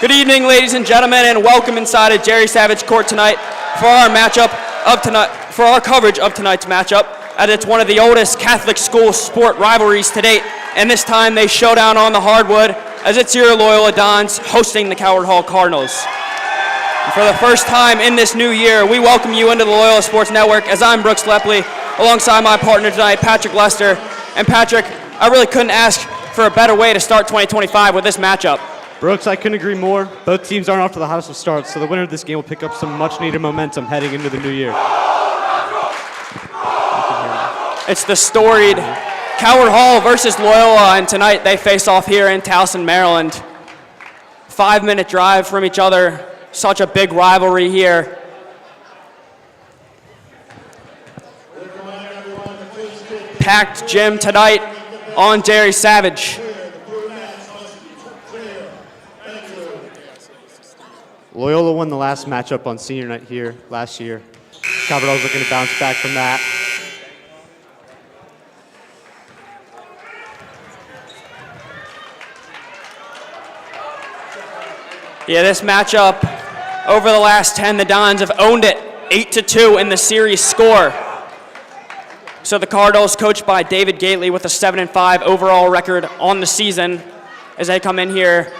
Good evening, ladies and gentlemen, and welcome inside of Jerry Savage Court tonight for our coverage of tonight's matchup, as it's one of the oldest Catholic school sport rivalries to date, and this time they showdown on the hardwood as it's your Loyola Dons hosting the Calvert Hall Cardinals. And for the first time in this new year, we welcome you into the Loyola Sports Network as I'm Brooks Lepley, alongside my partner tonight, Patrick Lester. And Patrick, I really couldn't ask for a better way to start 2025 with this matchup. Brooks, I couldn't agree more. Both teams aren't off to the hottest of starts, so the winner of this game will pick up some much-needed momentum heading into the new year. It's the storied Calvert Hall versus Loyola, and tonight they face off here in Towson, Maryland. 5-minute drive from each other. Such a big rivalry here. Packed gym tonight on Jerry Savage. Loyola won the last matchup on senior night here last year. Calvert Hall's looking to bounce back from that. Yeah, this matchup, over the last 10, the Dons have owned it 8-2 in the series score. So the Cardinals, coached by David Gately, with a 7-5 overall record on the season, as they come in here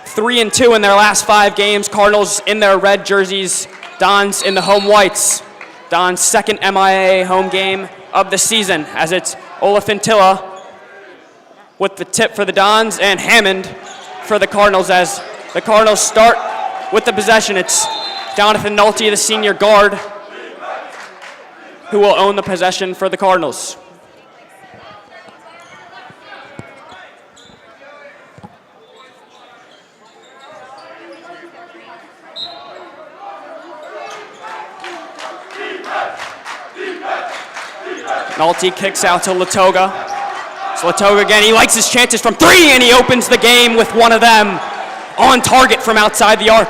3-2 in their last 5 games. Cardinals in their red jerseys, Dons in the home whites. Dons' second MIAA home game of the season, as it's Olafintilla with the tip for the Dons and Hammond for the Cardinals, as the Cardinals start with the possession. It's Jonathan Nolte, the senior guard, who will own the possession for the Cardinals. Nolte kicks out to Latoga. It's Latoga again. He likes his chances from 3, and he opens the game with one of them on target from outside the arc.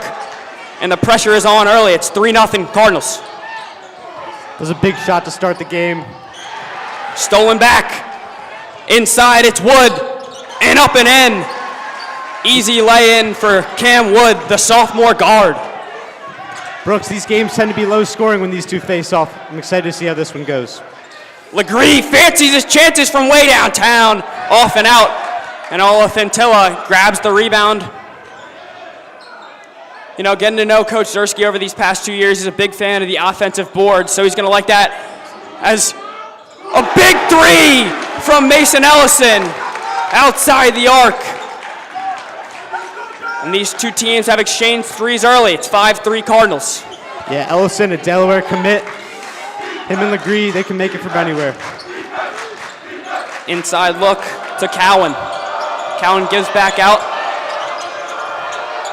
And the pressure is on early. It's 3-0 Cardinals. It was a big shot to start the game. Stolen back. Inside, it's Wood. And up and in. Easy lay-in for Cam Wood, the sophomore guard. Brooks, these games tend to be low scoring when these two face off. I'm excited to see how this one goes. Legree fancies his chances from way downtown. Off and out. And Olafintilla grabs the rebound. You know, getting to know Coach Zersky over these past 2 years, he's a big fan of the offensive board, so he's going to like that. As a big 3 from Mason Ellison outside the arc. And these two teams have exchanged threes early. It's 5-3 Cardinals. Yeah, Ellison, a Delaware commit. Him and Legree, they can make it from anywhere. Inside look to Cowan. Cowan gives back out.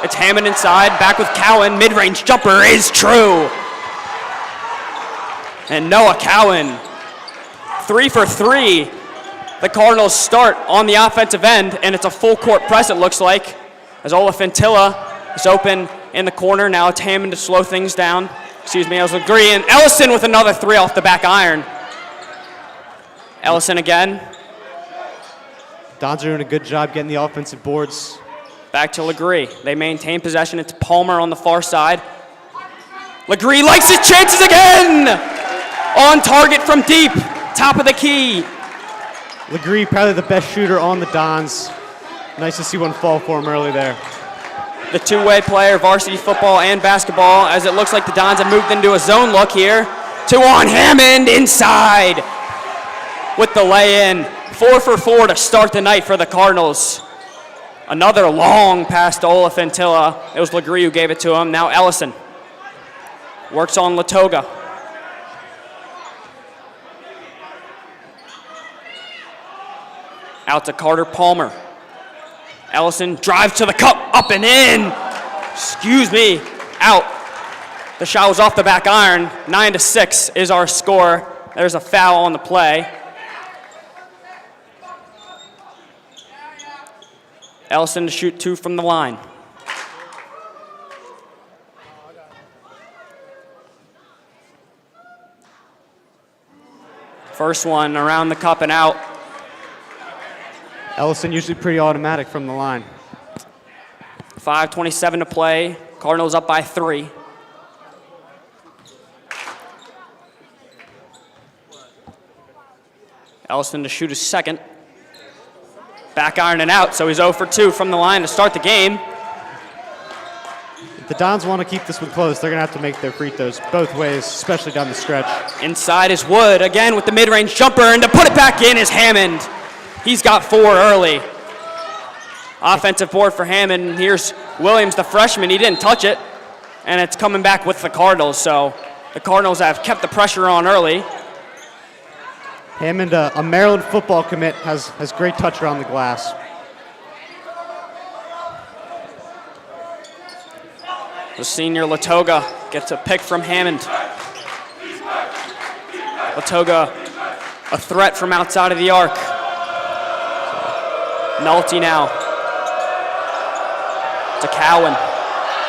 It's Hammond inside, back with Cowan. Mid-range jumper is true. And Noah Cowan, 3 for 3. The Cardinals start on the offensive end, and it's a full court press, it looks like, as Olafintilla is open in the corner. Now it's Hammond to slow things down. Excuse me, I was Legree, and Ellison with another 3 off the back iron. Ellison again. Dons are doing a good job getting the offensive boards. Back to Legree. They maintain possession. It's Palmer on the far side. Legree likes his chances again! On target from deep, top of the key. Legree, probably the best shooter on the Dons. Nice to see one fall for him early there. The two-way player, varsity football and basketball, as it looks like the Dons have moved into a zone look here. 2 on Hammond inside with the lay-in. 4 for 4 to start the night for the Cardinals. Another long pass to Olafintilla. It was Legree who gave it to him. Now Ellison works on Latoga. Out to Carter Palmer. Ellison drives to the cup, up and in. Excuse me, out. The shot was off the back iron. 9-6 is our score. There's a foul on the play. Ellison to shoot 2 from the line. First one around the cup and out. Ellison usually pretty automatic from the line. 5:27 to play. Cardinals up by 3. Ellison to shoot his second. Back iron and out, so he's 0 for 2 from the line to start the game. If the Dons want to keep this one close, they're going to have to make their free throws both ways, especially down the stretch. Inside is Wood, again with the mid-range jumper, and to put it back in is Hammond. He's got 4 early. Offensive board for Hammond, and here's Williams, the freshman. He didn't touch it, and it's coming back with the Cardinals, so the Cardinals have kept the pressure on early. Hammond, a Maryland football commit, has great touch around the glass. The senior Latoga gets a pick from Hammond. Latoga, a threat from outside of the arc. Nolte now to Cowan.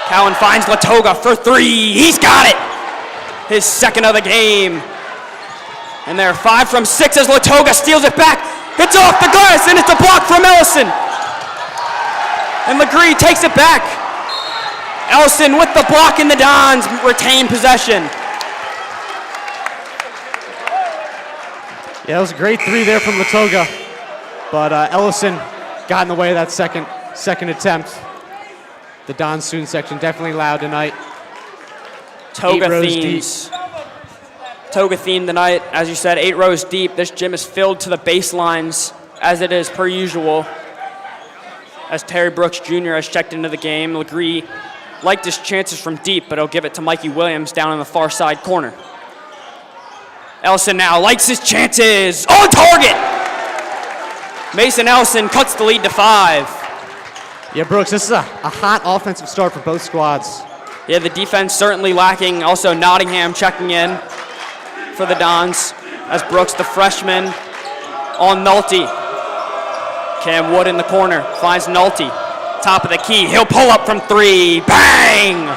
Cowan finds Latoga for 3. He's got it! His second of the game. And they're 5 from 6 as Latoga steals it back. It's off the glass, and it's a block from Ellison. And Legree takes it back. Ellison with the block, and the Dons retain possession. Yeah, it was a great 3 there from Latoga, but Ellison got in the way of that second attempt. The Don student section definitely loud tonight. Toga themes. Toga theme tonight, as you said, 8 rows deep. This gym is filled to the baselines, as it is per usual. As Terry Brooks Jr. has checked into the game, Legree liked his chances from deep, but he'll give it to Mikey Williams down in the far side corner. Ellison now likes his chances. On target! Mason Ellison cuts the lead to 5. Yeah, Brooks, this is a hot offensive start for both squads. Yeah, the defense certainly lacking. Also, Nottingham checking in for the Dons as Brooks, the freshman, on Nolte. Cam Wood in the corner finds Nolte. Top of the key. He'll pull up from 3. Bang!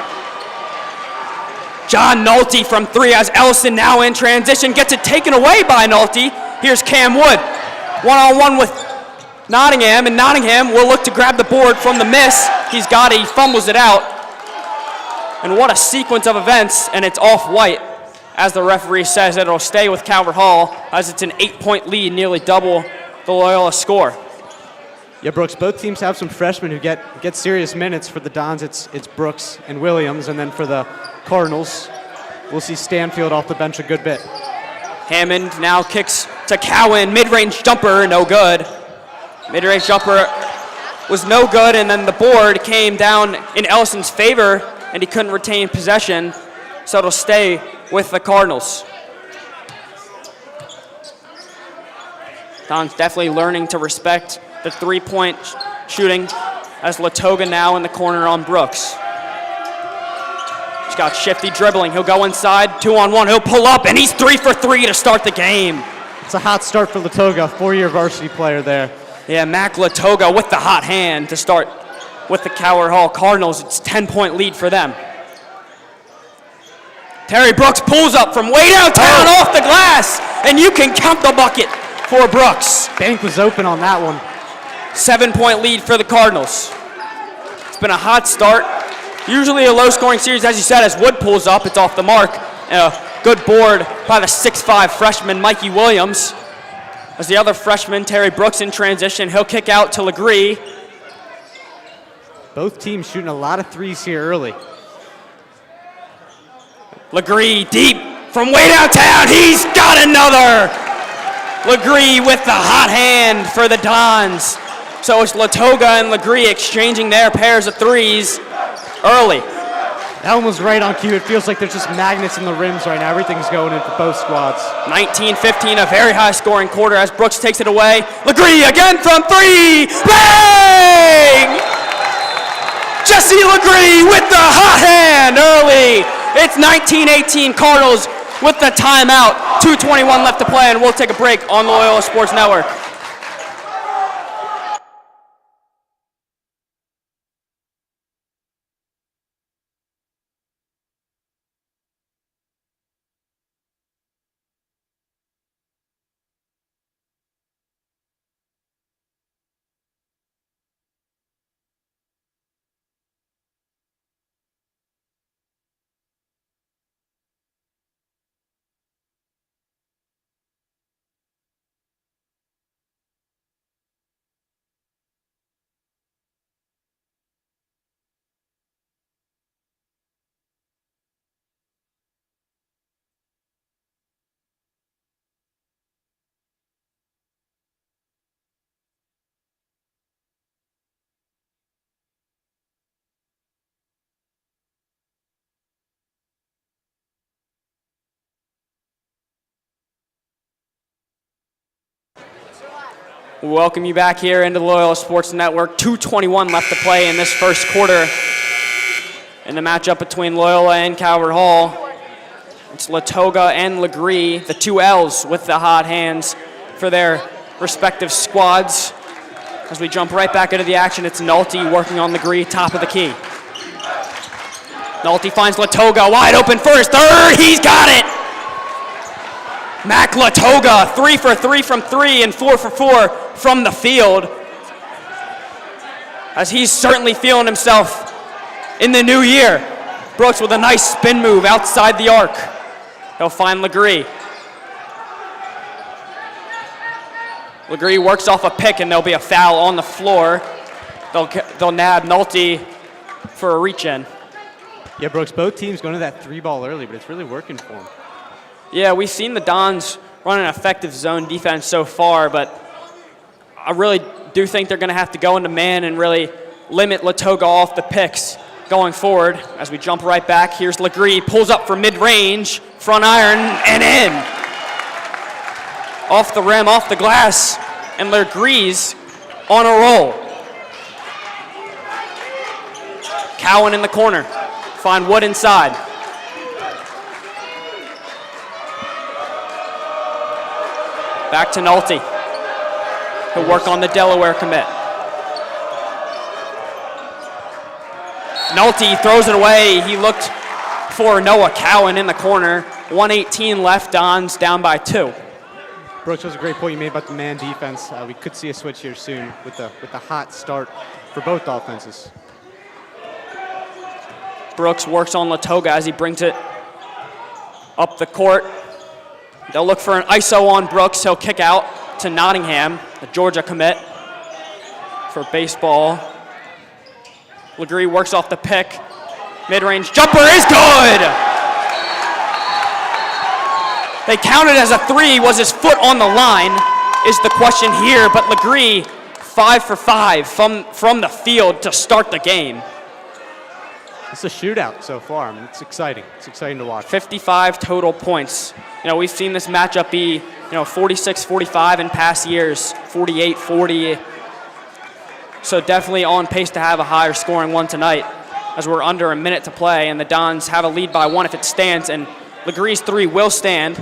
John Nolte from 3 as Ellison now in transition. Gets it taken away by Nolte. Here's Cam Wood. One-on-one with Nottingham, and Nottingham will look to grab the board from the miss. He's got it. He fumbles it out. And what a sequence of events, and it's off-white. As the referee says, it'll stay with Calvert Hall as it's an 8-point lead, nearly double the Loyola score. Yeah, Brooks, both teams have some freshmen who get serious minutes. For the Dons, it's Brooks and Williams, and then for the Cardinals, we'll see Stanfield off the bench a good bit. Hammond now kicks to Cowan, mid-range jumper, no good. Mid-range jumper was no good, and then the board came down in Ellison's favor, and he couldn't retain possession, so it'll stay with the Cardinals. Don's definitely learning to respect the three-point shooting as Latoga now in the corner on Brooks. He's got shifty dribbling. He'll go inside, 2-on-1. He'll pull up, and he's 3 for 3 to start the game. It's a hot start for Latoga, 4-year varsity player there. Yeah, Mac Latoga with the hot hand to start with the Calvert Hall Cardinals. It's a 10-point lead for them. Terry Brooks pulls up from way downtown off the glass, and you can count the bucket for Brooks. Bank was open on that one. 7-point lead for the Cardinals. It's been a hot start. Usually a low-scoring series, as you said, as Wood pulls up, it's off the mark. And a good board by the 6'5 freshman, Mikey Williams. As the other freshman, Terry Brooks, in transition, he'll kick out to Legree. Both teams shooting a lot of threes here early. Legree deep from way downtown. He's got another. Legree with the hot hand for the Dons. So it's Latoga and Legree exchanging their pairs of threes early. That one was right on cue. It feels like there's just magnets in the rims right now. Everything's going in for both squads. 19-15, a very high-scoring quarter as Brooks takes it away. Legree again from 3. Bang! Jesse Legree with the hot hand early. It's 19-18 Cardinals with the timeout. 2:21 left to play, and we'll take a break on the Loyola Sports Network. We welcome you back here into the Loyola Sports Network. 2:21 left to play in this first quarter in the matchup between Loyola and Calvert Hall. It's Latoga and Legree, the two L's with the hot hands for their respective squads. As we jump right back into the action, it's Nolte working on Legree, top of the key. Nolte finds Latoga wide open for his third. He's got it! Mac Latoga, 3 for 3 from 3 and 4 for 4 from the field. As he's certainly feeling himself in the new year. Brooks with a nice spin move outside the arc. He'll find Legree. Legree works off a pick and there'll be a foul on the floor. They'll nab Nolte for a reach-in. Yeah, Brooks, both teams going to that 3-ball early, but it's really working for them. Yeah, we've seen the Dons run an effective zone defense so far, but I really do think they're going to have to go into man and really limit Latoga off the picks going forward. As we jump right back, here's Legree, pulls up for mid-range, front iron, and in. Off the rim, off the glass, and Legree's on a roll. Cowan in the corner, find Wood inside. Back to Nolte. He'll work on the Delaware commit. Nolte throws it away. He looked for Noah Cowan in the corner. 1:18 left, Dons down by 2. Brooks, was a great point you made about the man defense. We could see a switch here soon with the hot start for both offenses. Brooks works on Latoga as he brings it up the court. They'll look for an ISO on Brooks. He'll kick out to Nottingham, the Georgia commit for baseball. Legree works off the pick. Mid-range jumper is good! They counted as a 3. Was his foot on the line is the question here, but Legree 5 for 5 from the field to start the game. It's a shootout so far. I mean, it's exciting. It's exciting to watch. 55 total points. You know, we've seen this matchup be, 46-45 in past years, 48-40. So definitely on pace to have a higher scoring one tonight as we're under a minute to play and the Dons have a lead by 1 if it stands, and Legree's 3 will stand.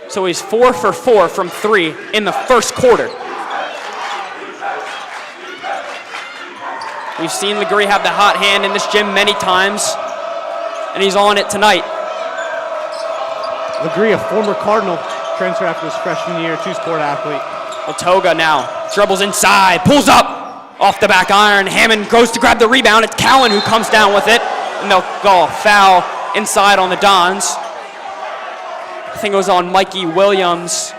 So he's 4 for 4 from 3 in the first quarter. We've seen Legree have the hot hand in this gym many times, and he's on it tonight. Legree, a former Cardinal, transfer after his freshman year, 2-sport athlete. Latoga now dribbles inside, pulls up off the back iron. Hammond goes to grab the rebound. It's Cowan who comes down with it, and they'll go foul inside on the Dons. I think it was on Mikey Williams.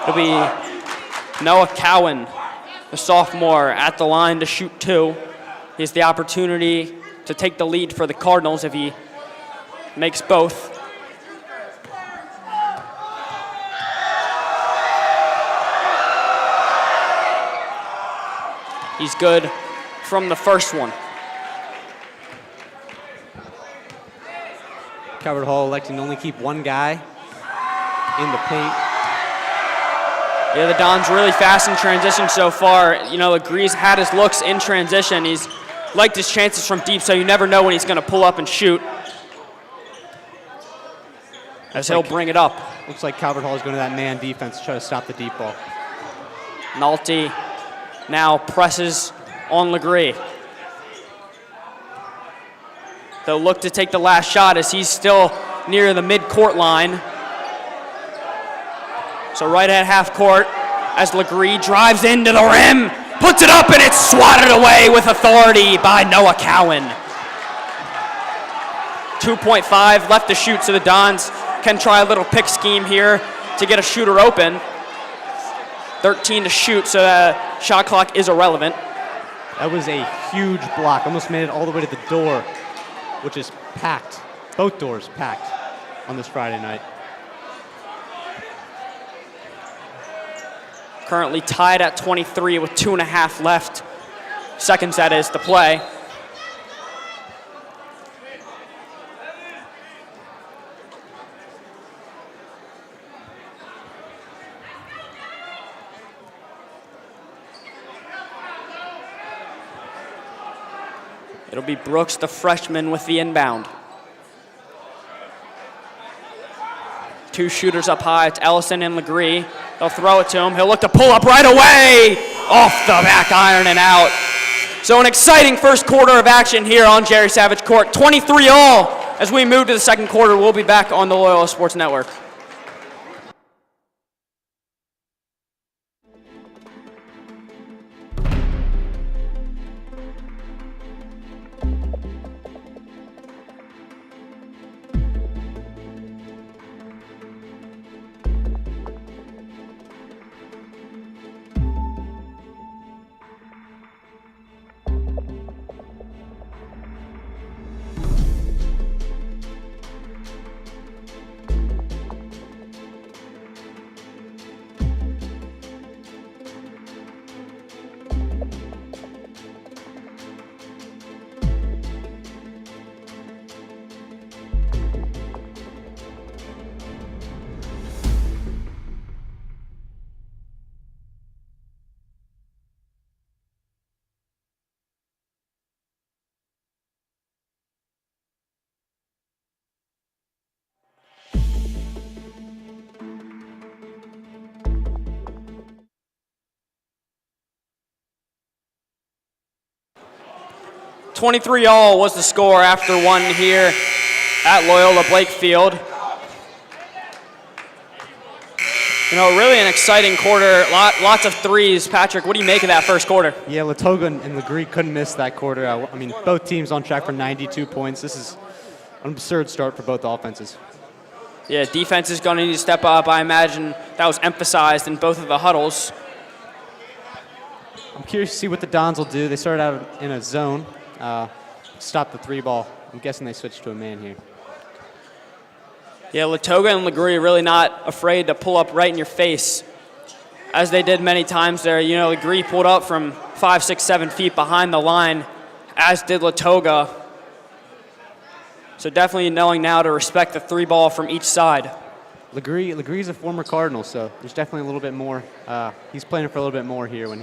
It'll be Noah Cowan, the sophomore, at the line to shoot 2. He has the opportunity to take the lead for the Cardinals if he makes both. He's good from the first one. Calvert Hall electing to only keep one guy in the paint. Yeah, the Dons really fast in transition so far. Legree's had his looks in transition. He's liked his chances from deep, so you never know when he's going to pull up and shoot. As he'll bring it up. Looks like Calvert Hall is going to that man defense to try to stop the deep ball. Nolte now presses on Legree. They'll look to take the last shot as he's still near the mid-court line. So right at half court as Legree drives into the rim, puts it up, and it's swatted away with authority by Noah Cowan. 2.5 left to shoot, so the Dons can try a little pick scheme here to get a shooter open. 13 to shoot, so the shot clock is irrelevant. That was a huge block. Almost made it all the way to the door, which is packed. Both doors packed on this Friday night. Currently tied at 23 with 2.5 left. Seconds, that is, to play. It'll be Brooks, the freshman, with the inbound. Two shooters up high. It's Ellison and Legree. They'll throw it to him. He'll look to pull up right away. Off the back iron and out. So an exciting first quarter of action here on Jerry Savage Court. 23-all as we move to the second quarter. We'll be back on the Loyola Sports Network. $23-all was the score after one here at Loyola Blakefield. You know, really an exciting quarter. Lots of threes. Patrick, what do you make of that first quarter? Yeah, Latoga and Legree couldn't miss that quarter. I mean, both teams on track for 92 points. This is an absurd start for both offenses. Yeah, defense is going to need to step up. I imagine that was emphasized in both of the huddles. I'm curious to see what the Dons will do. They started out in a zone. Stop the three ball. I'm guessing they switched to a man here. Yeah, Latoga and Legree really not afraid to pull up right in your face, as they did many times there. You know, Legree pulled up from 5, 6, 7 feet behind the line, as did Latoga. So definitely knowing now to respect the three ball from each side. Legree's a former Cardinal, so there's definitely a little bit more. He's playing for a little bit more here when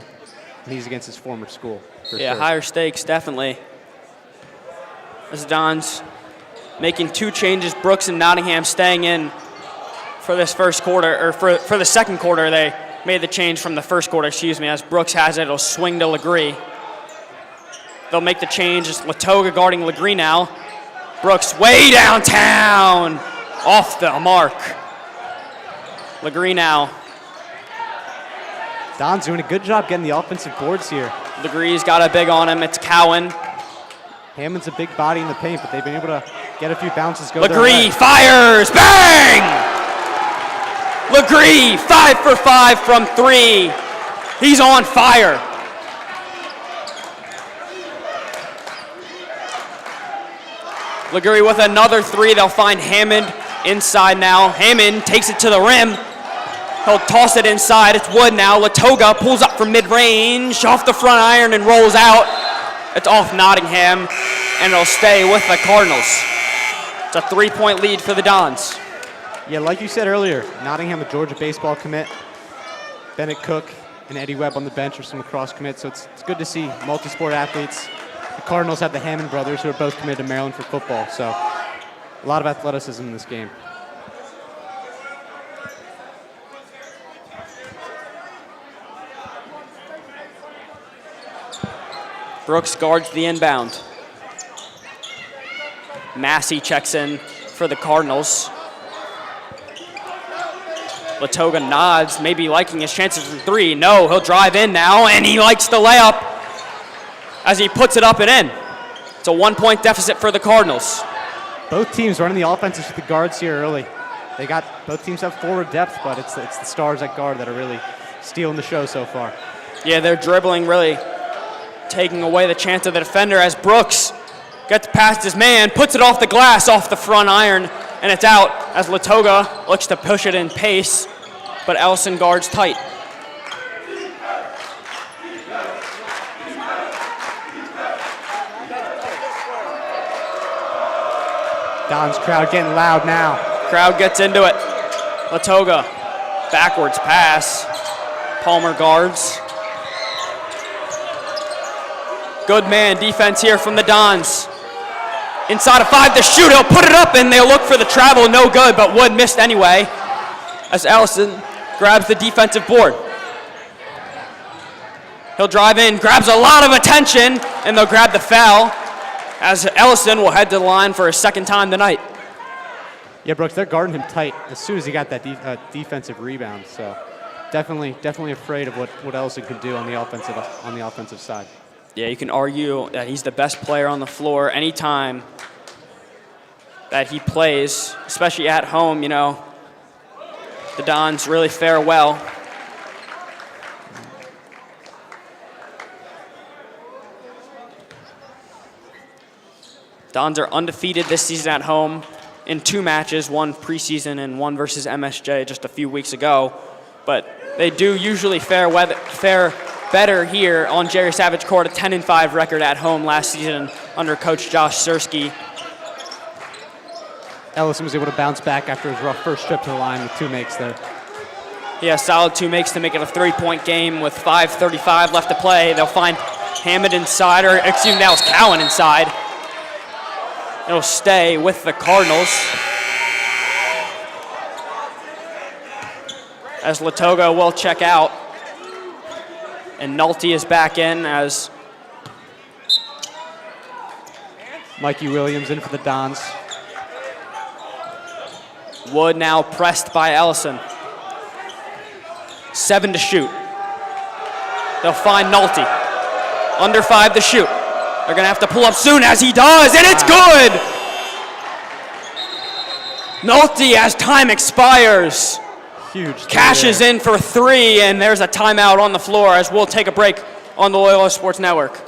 he's against his former school. Yeah, sure. Higher stakes, definitely. As Don's making two changes, Brooks and Nottingham staying in for this first quarter, or for the second quarter. They made the change from the first quarter, as Brooks has it, it'll swing to Legree. They'll make the change. It's Latoga guarding Legree now. Brooks way downtown, off the mark. Legree now. Don's doing a good job getting the offensive boards here. Legree's got a big on him. It's Cowan. Hammond's a big body in the paint, but they've been able to get a few bounces. Legree fires, bang! Legree 5 for 5 from 3. He's on fire. Legree with another 3. They'll find Hammond inside now. Hammond takes it to the rim. He'll toss it inside. It's Wood now. Latoga pulls up from mid-range, off the front iron and rolls out. It's off Nottingham, and it'll stay with the Cardinals. It's a 3-point lead for the Dons. Yeah, like you said earlier, Nottingham, a Georgia baseball commit. Bennett Cook and Eddie Webb on the bench are some lacrosse commits, so it's good to see multi-sport athletes. The Cardinals have the Hammond brothers, who are both committed to Maryland for football, so a lot of athleticism in this game. Brooks guards the inbound. Massey checks in for the Cardinals. Latoga nods, maybe liking his chances from 3. No, he'll drive in now, and he likes the layup as he puts it up and in. It's a 1-point deficit for the Cardinals. Both teams running the offenses with the guards here early. Both teams have forward depth, but it's the stars at guard that are really stealing the show so far. Yeah, they're dribbling, really taking away the chance of the defender as Brooks gets past his man, puts it off the glass, off the front iron, and it's out as Latoga looks to push it in pace, but Ellison guards tight. Don's crowd getting loud now. Crowd gets into it. Latoga, backwards pass. Palmer guards. Good man defense here from the Dons. Inside of 5 to shoot, he'll put it up and they'll look for the travel, no good, but Wood missed anyway as Ellison grabs the defensive board. He'll drive in, grabs a lot of attention, and they'll grab the foul as Ellison will head to the line for a second time tonight. Yeah, Brooks, they're guarding him tight as soon as he got that defensive rebound. So definitely afraid of what Ellison can do on the offensive side. Yeah, you can argue that he's the best player on the floor anytime that he plays, especially at home. You know, the Dons really fare well. Dons are undefeated this season at home in 2 matches, one preseason and one versus MSJ just a few weeks ago. But they do usually fare better here on Jerry Savage Court, a 10-5 record at home last season under Coach Josh Sersky. Ellison was able to bounce back after his rough first trip to the line with 2 makes there. Yeah, solid 2 makes to make it a 3-point game with 5:35 left to play. They'll find Hammond inside, or excuse me, that was Cowan inside. It'll stay with the Cardinals as Latogo will check out. And Nolte is back in as Mikey Williams in for the Dons. Wood now pressed by Ellison. 7 to shoot. They'll find Nolte. Under 5 to shoot. They're going to have to pull up soon as he does, and it's good! Nolte, as time expires, huge cashes in for 3, and there's a timeout on the floor as we'll take a break on the Loyola Sports Network.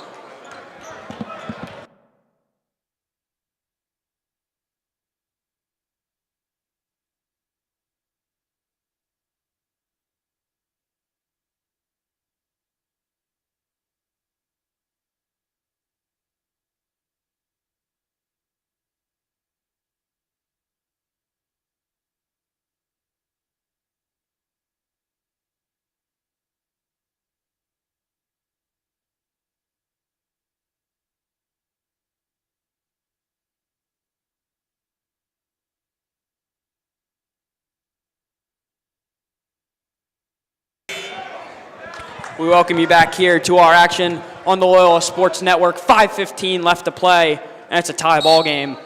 We welcome you back here to our action on the Loyola Sports Network. 5:15 left to play, and it's a tie ball game. You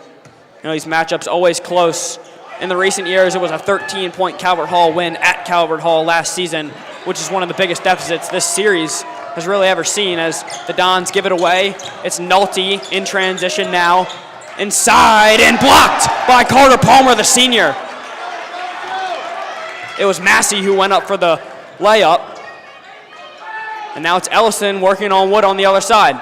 know, these matchups always close. In the recent years, it was a 13-point Calvert Hall win at Calvert Hall last season, which is one of the biggest deficits this series has really ever seen as the Dons give it away. It's Nolte in transition now. Inside and blocked by Carter Palmer, the senior. It was Massey who went up for the layup. And now it's Ellison working on Wood on the other side.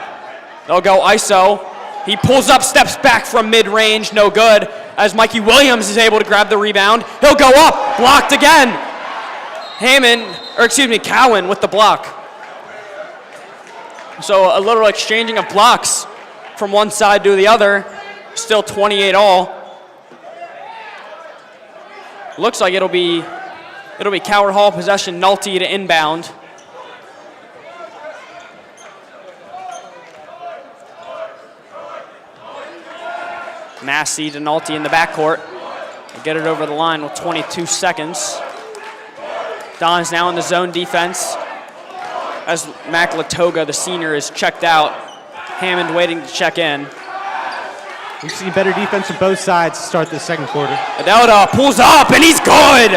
They'll go ISO. He pulls up, steps back from mid-range, no good, as Mikey Williams is able to grab the rebound. He'll go up, blocked again. Cowan with the block. So a little exchanging of blocks from one side to the other. Still 28 all. Looks like it'll be Calvert Hall possession, Nolte to inbound. Massey to Nolte in the backcourt. They get it over the line with 22 seconds. Don's now in the zone defense as Mac Latoga, the senior, is checked out. Hammond waiting to check in. We've seen better defense from both sides to start this second quarter. Adelda pulls up, and he's good!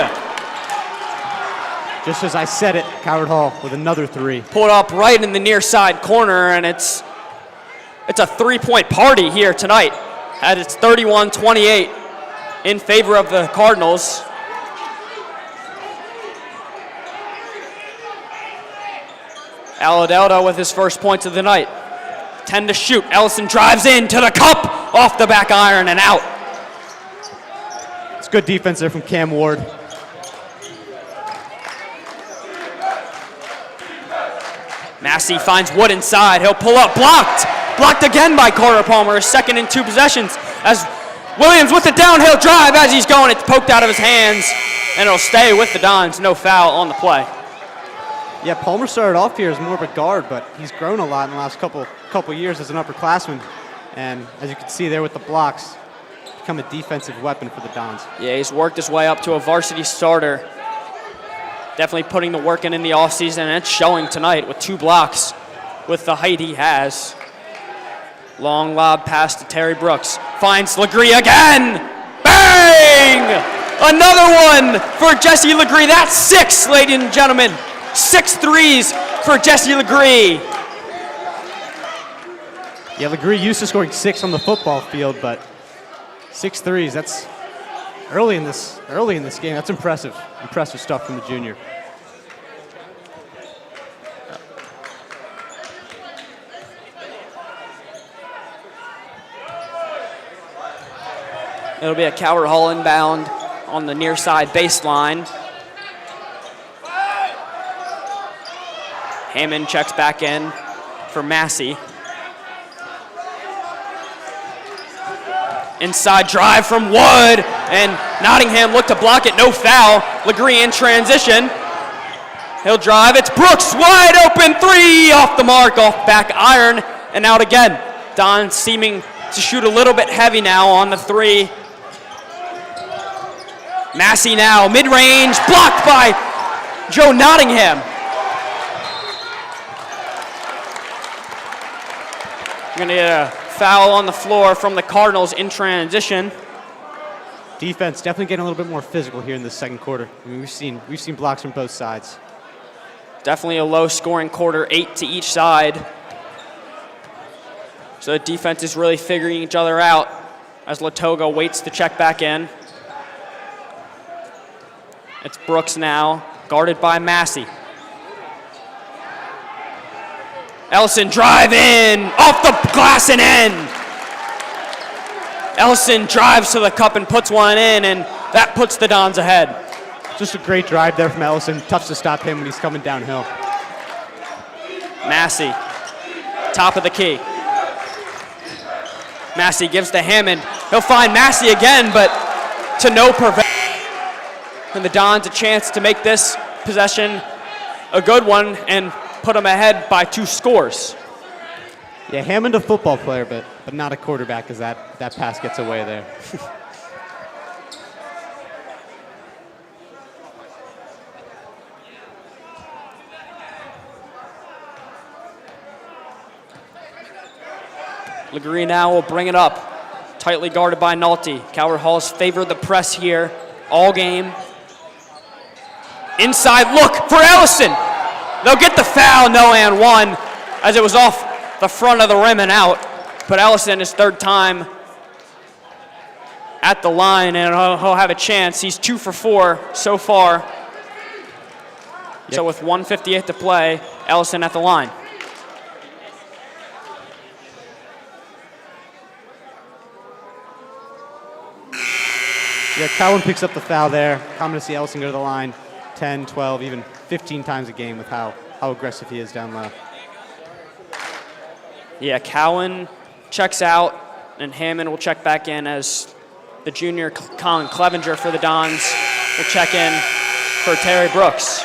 Just as I said it, Calvert Hall with another 3. Pulled up right in the near side corner, and it's a 3-point party here tonight. And it's 31-28 in favor of the Cardinals. Adelda with his first points of the night. 10 to shoot. Ellison drives in to the cup, off the back iron and out. It's good defense there from Cam Ward. Massey finds Wood inside. He'll pull up, blocked. Blocked again by Carter Palmer, his second in 2 possessions. As Williams with the downhill drive as he's going, it's poked out of his hands, and it'll stay with the Dons. No foul on the play. Yeah, Palmer started off here as more of a guard, but he's grown a lot in the last couple couple years as an upperclassman, and as you can see there with the blocks, become a defensive weapon for the Dons. Yeah, he's worked his way up to a varsity starter. Definitely putting the work in the offseason, and it's showing tonight with 2 blocks with the height he has. Long lob pass to Terry Brooks. Finds Legree again! Bang! Another one for Jesse Legree. That's 6, ladies and gentlemen. 6 threes for Jesse Legree. Yeah, Legree used to scoring 6 on the football field, but 6 threes, that's early in this game. That's impressive. Impressive stuff from the junior. It'll be a Calvert Hall inbound on the near side baseline. Hammond checks back in for Massey. Inside drive from Wood, and Nottingham looked to block it, no foul. Legree in transition. He'll drive, it's Brooks, wide open 3 off the mark, off back iron, and out again. Don seeming to shoot a little bit heavy now on the 3. Massey now, mid-range, blocked by Joe Nottingham. We're gonna get a foul on the floor from the Cardinals in transition. Defense definitely getting a little bit more physical here in the second quarter. I mean, we've seen blocks from both sides. Definitely a low-scoring quarter, 8 to each side. So the defense is really figuring each other out as Latoga waits to check back in. It's Brooks now, guarded by Massey. Ellison drive in, off the glass and in. Ellison drives to the cup and puts one in, and that puts the Dons ahead. Just a great drive there from Ellison. Tough to stop him when he's coming downhill. Massey, top of the key. Massey gives to Hammond. He'll find Massey again, but to no prevail. And the Dons a chance to make this possession a good one and put them ahead by 2 scores. Yeah, Hammond a football player, but not a quarterback, as that pass gets away there. Legree now will bring it up. Tightly guarded by Nolte. Calvert Hall's favored the press here all game. Inside look for Ellison. They'll get the foul, no and 1, as it was off the front of the rim and out. But Ellison, his 3rd time at the line, and he'll have a chance. He's 2 for 4 so far. Yep. So with 1:58 to play, Ellison at the line. Yeah, Cowan picks up the foul there. Common to see Ellison go to the line 10, 12, even 15 times a game with how aggressive he is down low. Yeah, Cowan checks out, and Hammond will check back in as the junior Colin Clevenger for the Dons will check in for Terry Brooks.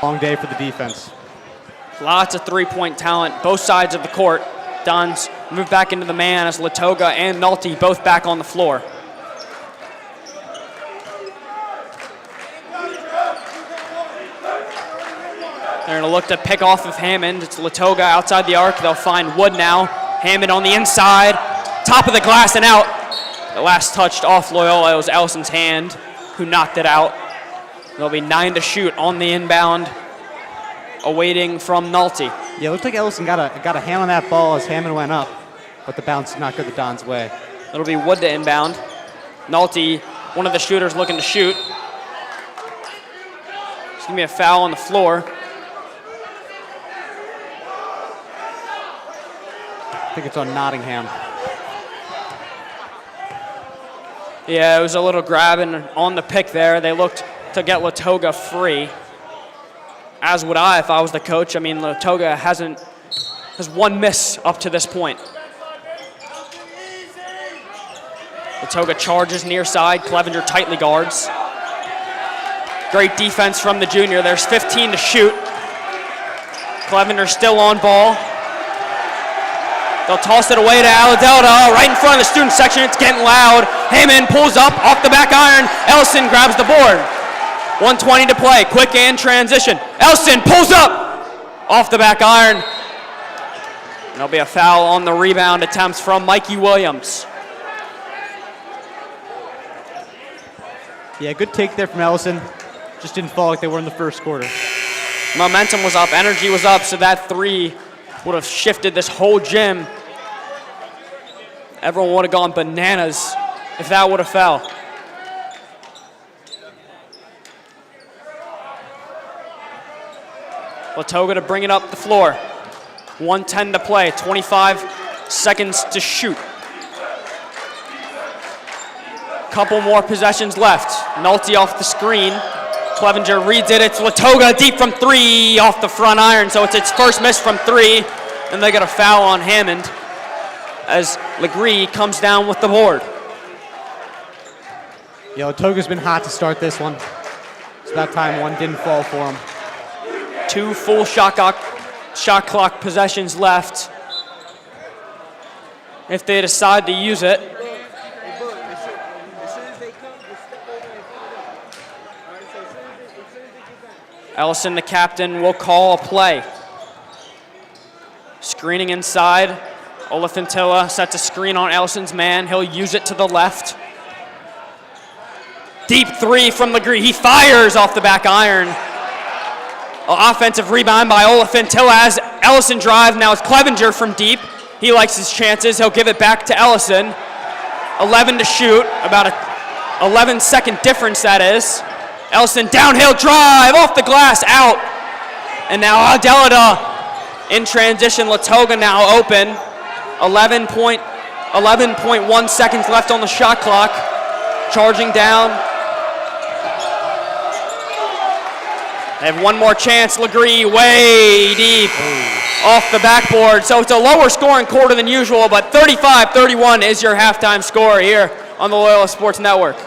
Long day for the defense. Lots of 3-point talent, both sides of the court. Dons move back into the man as Latoga and Nolte both back on the floor. They're going to look to pick off of Hammond. It's Latoga outside the arc. They'll find Wood now. Hammond on the inside. Top of the glass and out. The last touched off Loyola. It was Ellison's hand who knocked it out. There'll be 9 to shoot on the inbound, awaiting from Nolte. Yeah, it looked like Ellison got a hand on that ball as Hammond went up, but the bounce did not go the Dons' way. It'll be Wood to inbound. Nolte, one of the shooters looking to shoot. There's going to be a foul on the floor. I think it's on Nottingham. Yeah, it was a little grabbing on the pick there. They looked to get Latoga free. As would I if I was the coach. I mean, Latoga has 1 miss up to this point. Latoga charges near side. Clevenger tightly guards. Great defense from the junior. There's 15 to shoot. Clevenger still on ball. They'll toss it away to Aladelta, right in front of the student section. It's getting loud. Hammond pulls up off the back iron. Ellison grabs the board. 1:20 to play. Quick and transition. Ellison pulls up off the back iron. And there'll be a foul on the rebound attempts from Mikey Williams. Yeah, good take there from Ellison. Just didn't fall like they were in the first quarter. Momentum was up, energy was up, so that three would have shifted this whole gym. Everyone would have gone bananas if that would have fell. Latoga to bring it up the floor. 1:10 to play, 25 seconds to shoot. Couple more possessions left. Nolte off the screen. Clevenger reads it. It's Latoga deep from three off the front iron, so it's its first miss from three. And they get a foul on Hammond as Legree comes down with the board. Yeah, Latoga's been hot to start this one. It's about time one didn't fall for him. 2 full shot clock possessions left. If they decide to use it. Ellison, the captain, will call a play. Screening inside. Olafintilla sets a screen on Ellison's man. He'll use it to the left. Deep three from Legree. He fires off the back iron. Offensive rebound by Olafintilla as Ellison drives. Now it's Clevenger from deep. He likes his chances. He'll give it back to Ellison. 11 to shoot. About a 11-second difference, that is. Ellison downhill drive off the glass, out. And now Adelida in transition. Latoga now open. 11.1 seconds left on the shot clock. Charging down. They have one more chance. Legree way deep off the backboard. So it's a lower scoring quarter than usual, but 35-31 is your halftime score here on the Loyola Sports Network.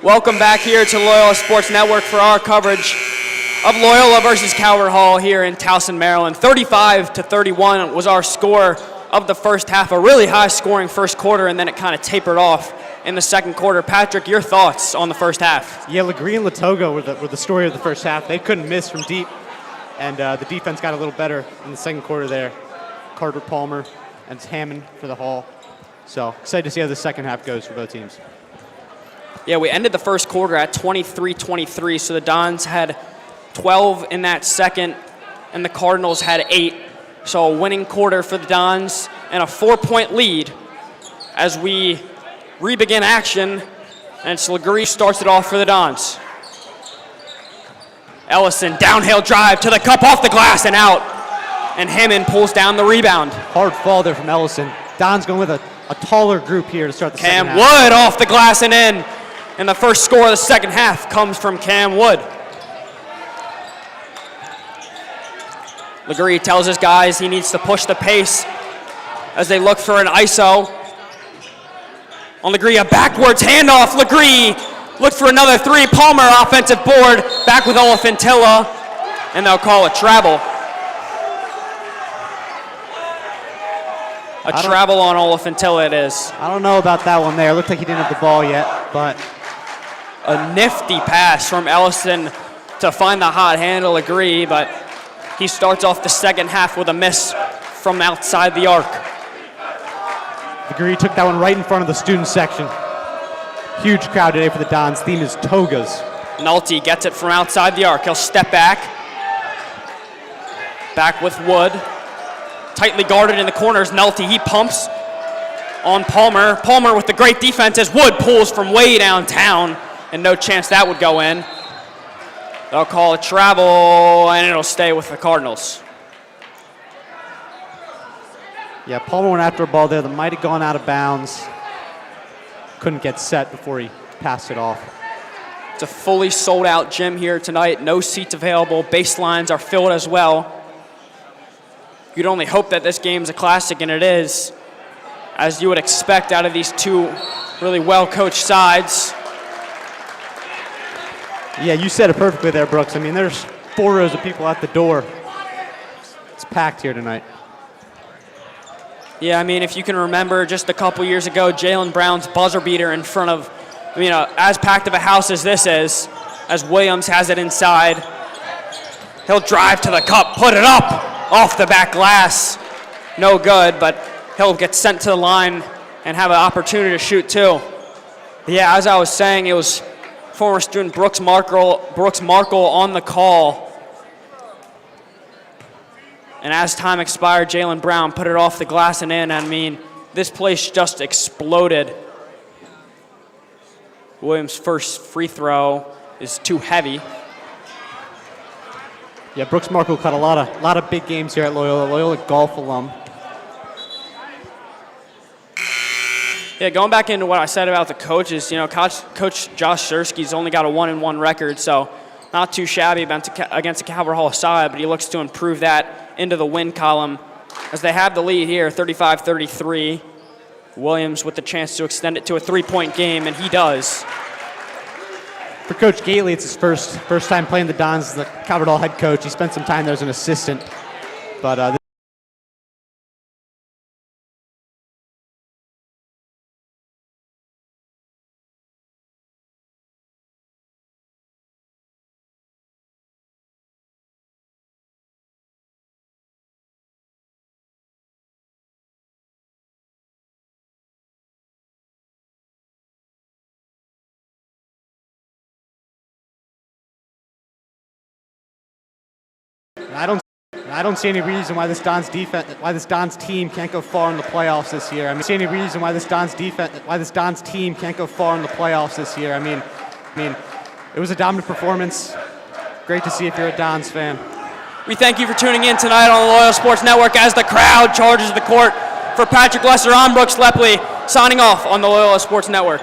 Welcome back here to Loyola Sports Network for our coverage of Loyola versus Calvert Hall here in Towson, Maryland. 35-31 was our score of the first half, a really high-scoring first quarter, and then it kind of tapered off in the second quarter. Patrick, your thoughts on the first half? Yeah, Legree and Latoga were the story of the first half. They couldn't miss from deep, and the defense got a little better in the second quarter there. Carter Palmer and Hammond for the Hall. So excited to see how the second half goes for both teams. Yeah, we ended the first quarter at 23-23, so the Dons had 12 in that second, and the Cardinals had 8. So a winning quarter for the Dons and a 4-point lead as we re-begin action, and it's Legree starts it off for the Dons. Ellison, downhill drive to the cup, off the glass and out, and Hammond pulls down the rebound. Hard fall there from Ellison. Don's going with a taller group here to start the second half. Cam Wood off the glass and in. And the first score of the second half comes from Cam Wood. Legree tells his guys he needs to push the pace as they look for an ISO. On Legree, a backwards handoff. Legree looked for another three. Palmer, offensive board, back with Olafintilla, and they'll call it travel. A travel on Olafintilla it is. I don't know about that one there. Looked like he didn't have the ball yet, but a nifty pass from Ellison to find the hot hand of Legree, but he starts off the second half with a miss from outside the arc. Legree took that one right in front of the student section. Huge crowd today for the Dons. Theme is togas. Nolte gets it from outside the arc. He'll step back. Back with Wood. Tightly guarded in the corners. Nolte, he pumps on Palmer. Palmer with the great defense as Wood pulls from way downtown, and no chance that would go in. They'll call it travel, and it'll stay with the Cardinals. Yeah, Palmer went after a ball there that might have gone out of bounds. Couldn't get set before he passed it off. It's a fully sold out gym here tonight. No seats available. Baselines are filled as well. You'd only hope that this game's a classic, and it is, as you would expect out of these two really well-coached sides. Yeah, you said it perfectly there, Brooks. I mean, there's 4 rows of people at the door. It's packed here tonight. Yeah, I mean, if you can remember just a couple years ago, Jaylen Brown's buzzer beater in front of, as packed of a house as this is, as Williams has it inside. He'll drive to the cup, put it up, off the back glass. No good, but he'll get sent to the line and have an opportunity to shoot too. Yeah, as I was saying, it was former student Brooks Markle on the call. And as time expired, Jaylen Brown put it off the glass and in. I mean, this place just exploded. Williams' first free throw is too heavy. Yeah, Brooks Markle caught a lot of big games here at Loyola. Loyola golf alum. Yeah, going back into what I said about the coaches, Coach Josh Szursky's only got a 1-1 record, so not too shabby against the Calvert Hall side, but he looks to improve that into the win column as they have the lead here, 35-33. Williams with the chance to extend it to a three-point game, and he does. For Coach Gately, it's his first time playing the Dons as the Calvert Hall head coach. He spent some time there as an assistant, but I don't see any reason why this Dons team can't go far in the playoffs this year. I mean, see any reason why this Dons team can't go far in the playoffs this year. I mean, it was a dominant performance. Great to see if you're a Dons fan. We thank you for tuning in tonight on the Loyola Sports Network as the crowd charges the court. For Patrick Lesser, I'm Brooks Lepley, signing off on the Loyola Sports Network.